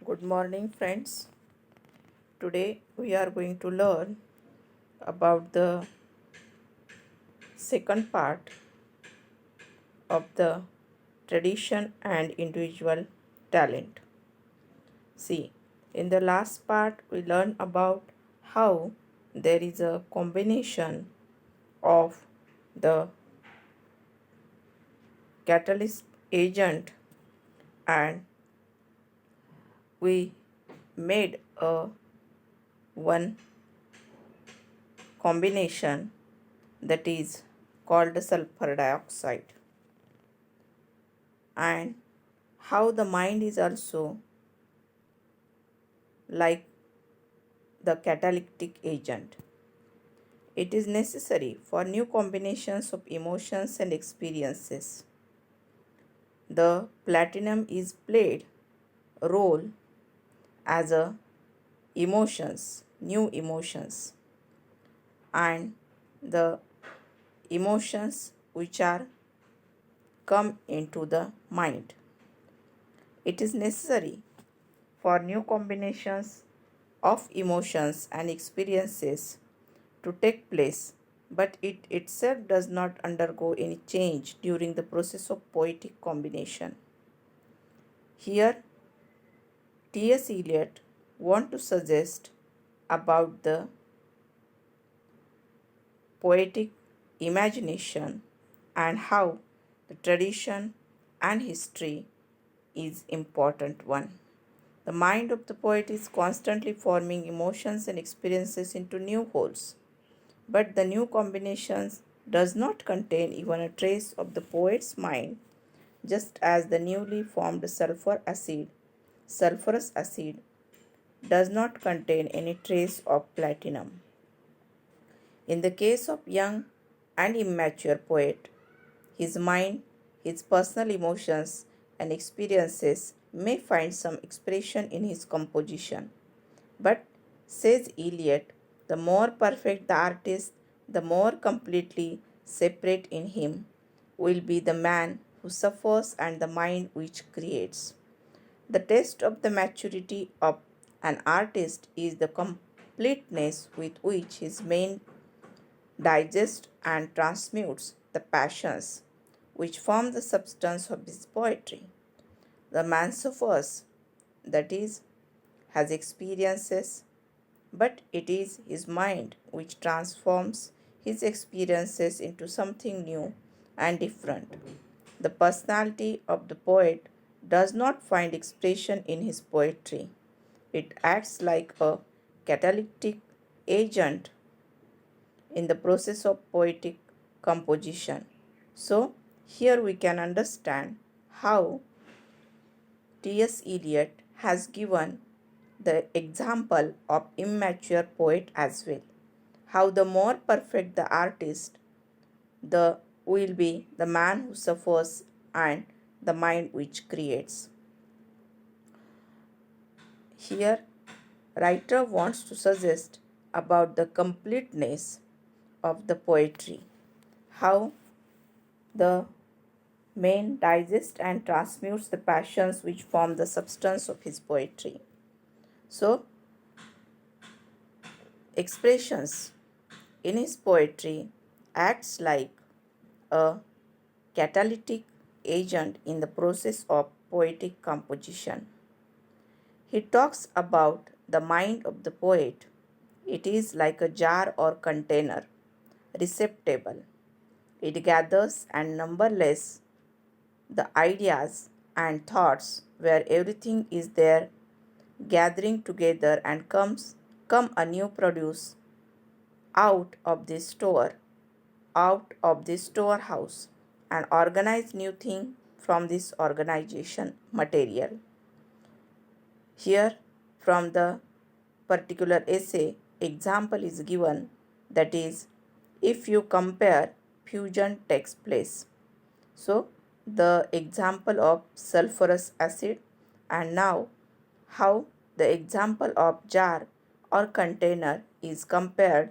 Good morning, friends. Today we are going to learn about the second part of the tradition and individual talent. See, in the last part, we learned about how there is a combination of the catalyst agent, and we made a one combination that is called sulfur dioxide, and how the mind is also like the catalytic agent. It is necessary for new combinations of emotions and experiences. The platinum is played a role as a emotions, new emotions, and the emotions which are come into the mind. It is necessary for new combinations of emotions and experiences to take place, but it itself does not undergo any change during the process of poetic combination. Here, T.S. Eliot want to suggest about the poetic imagination and how the tradition and history is important one. The mind of the poet is constantly forming emotions and experiences into new wholes, but the new combinations does not contain even a trace of the poet's mind, just as the newly formed sulfurous acid does not contain any trace of platinum. In the case of young and immature poet, his mind, his personal emotions and experiences may find some expression in his composition. But, says Eliot, the more perfect the artist, the more completely separate in him will be the man who suffers and the mind which creates. The test of the maturity of an artist is the completeness with which his mind digests and transmutes the passions which form the substance of his poetry. The man suffers, that is, has experiences, but it is his mind which transforms his experiences into something new and different. The personality of the poet does not find expression in his poetry. It acts like a catalytic agent in the process of poetic composition. So, here we can understand how T.S. Eliot has given the example of immature poet as well. How the more perfect the artist, the will be the man who suffers and the mind which creates. Here, writer wants to suggest about the completeness of the poetry, how the man digests and transmutes the passions which form the substance of his poetry. So, expressions in his poetry acts like a catalytic agent in the process of poetic composition. He talks about the mind of the poet. It is like a jar or container, receptacle. It gathers and numberless the ideas and thoughts where everything is there gathering together and come a new produce out of this storehouse, and organize new thing from this organization material. Here from the particular essay example is given, that is, if you compare fusion takes place. So the example of sulfurous acid, and now how the example of jar or container is compared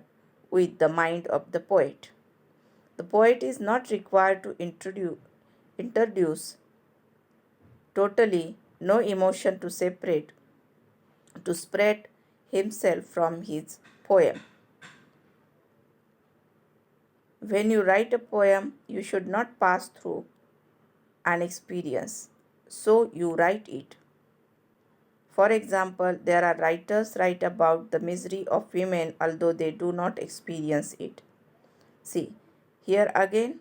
with the mind of the poet. The poet is not required to introduce totally no emotion to separate to spread himself from his poem. When you write a poem, you should not pass through an experience, so you write it. For example, there are writers write about the misery of women although they do not experience it. See, here again,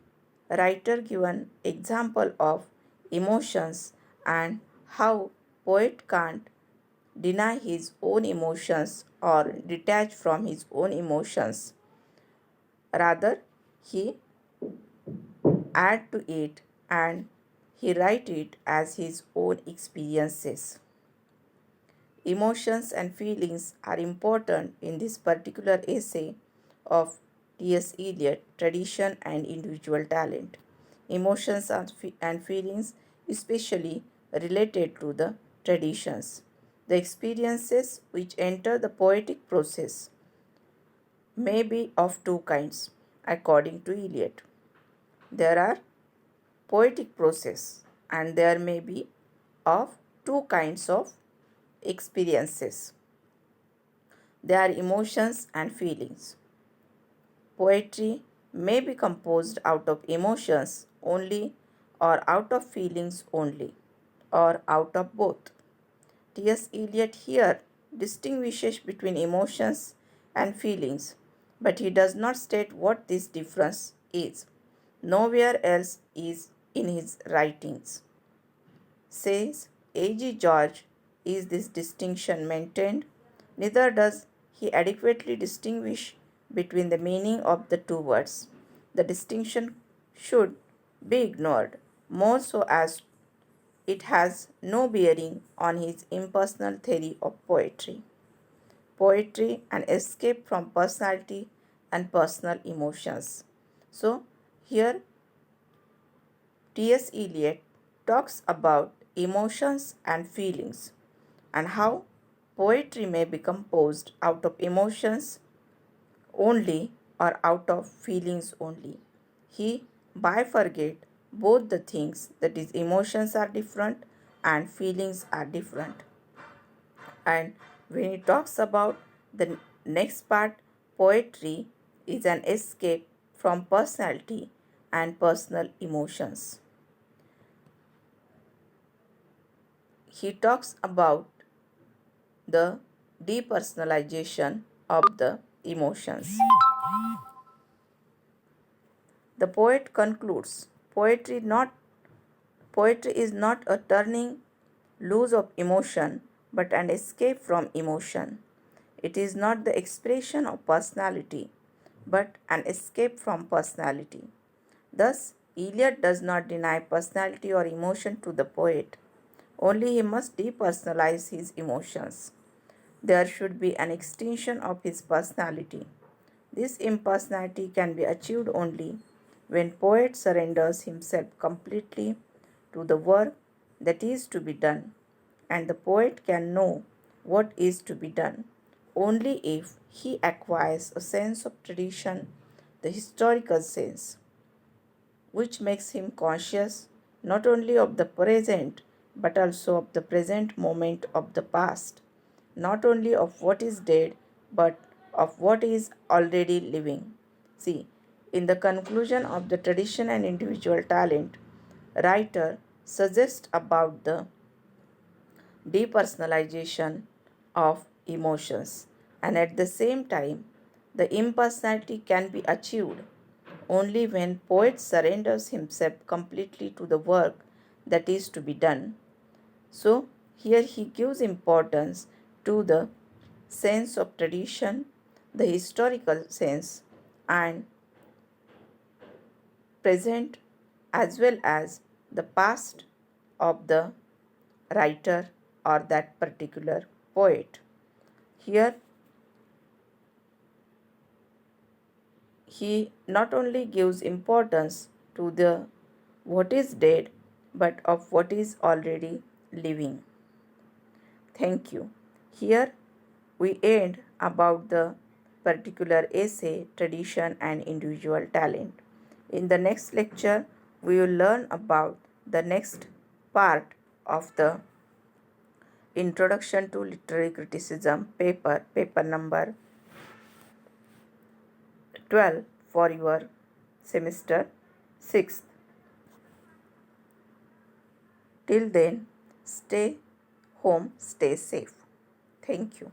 writer give an example of emotions and how poet can't deny his own emotions or detach from his own emotions. Rather, he add to it and he write it as his own experiences. Emotions and feelings are important in this particular essay of T.S. Eliot, Tradition and Individual Talent. Emotions and feelings especially related to the traditions. The experiences which enter the poetic process may be of two kinds, according to Eliot. There are poetic process and there may be of two kinds of experiences. They are emotions and feelings. Poetry may be composed out of emotions only or out of feelings only or out of both. T.S. Eliot here distinguishes between emotions and feelings, but he does not state what this difference is. Nowhere else is in his writings. Says A.G. George, is this distinction maintained? Neither does he adequately distinguish between the meaning of the two words. The distinction should be ignored, more so as it has no bearing on his impersonal theory of poetry. Poetry, an escape from personality and personal emotions. So, here T.S. Eliot talks about emotions and feelings and how poetry may be composed out of emotions only or out of feelings only. He bifurcates both the things, that is, emotions are different and feelings are different. And when he talks about the next part, poetry is an escape from personality and personal emotions. He talks about the depersonalization of the emotions. The poet concludes, poetry is not a turning loose of emotion, but an escape from emotion. It is not the expression of personality, but an escape from personality. Thus, Eliot does not deny personality or emotion to the poet, only he must depersonalize his emotions. There should be an extension of his personality. This impersonality can be achieved only when poet surrenders himself completely to the work that is to be done, and the poet can know what is to be done only if he acquires a sense of tradition, the historical sense, which makes him conscious not only of the present but also of the present moment of the past, not only of what is dead but of what is already living. See, in the conclusion of the tradition and individual talent, writer suggests about the depersonalization of emotions, and at the same time the impersonality can be achieved only when poet surrenders himself completely to the work that is to be done. So here he gives importance to the sense of tradition, the historical sense, and present as well as the past of the writer or that particular poet. Here he not only gives importance to the what is dead but of what is already living. Thank you. Here we end about the particular essay, tradition and individual talent. In the next lecture, we will learn about the next part of the Introduction to Literary Criticism paper number 12 for your semester 6th. Till then, stay home, stay safe. Thank you.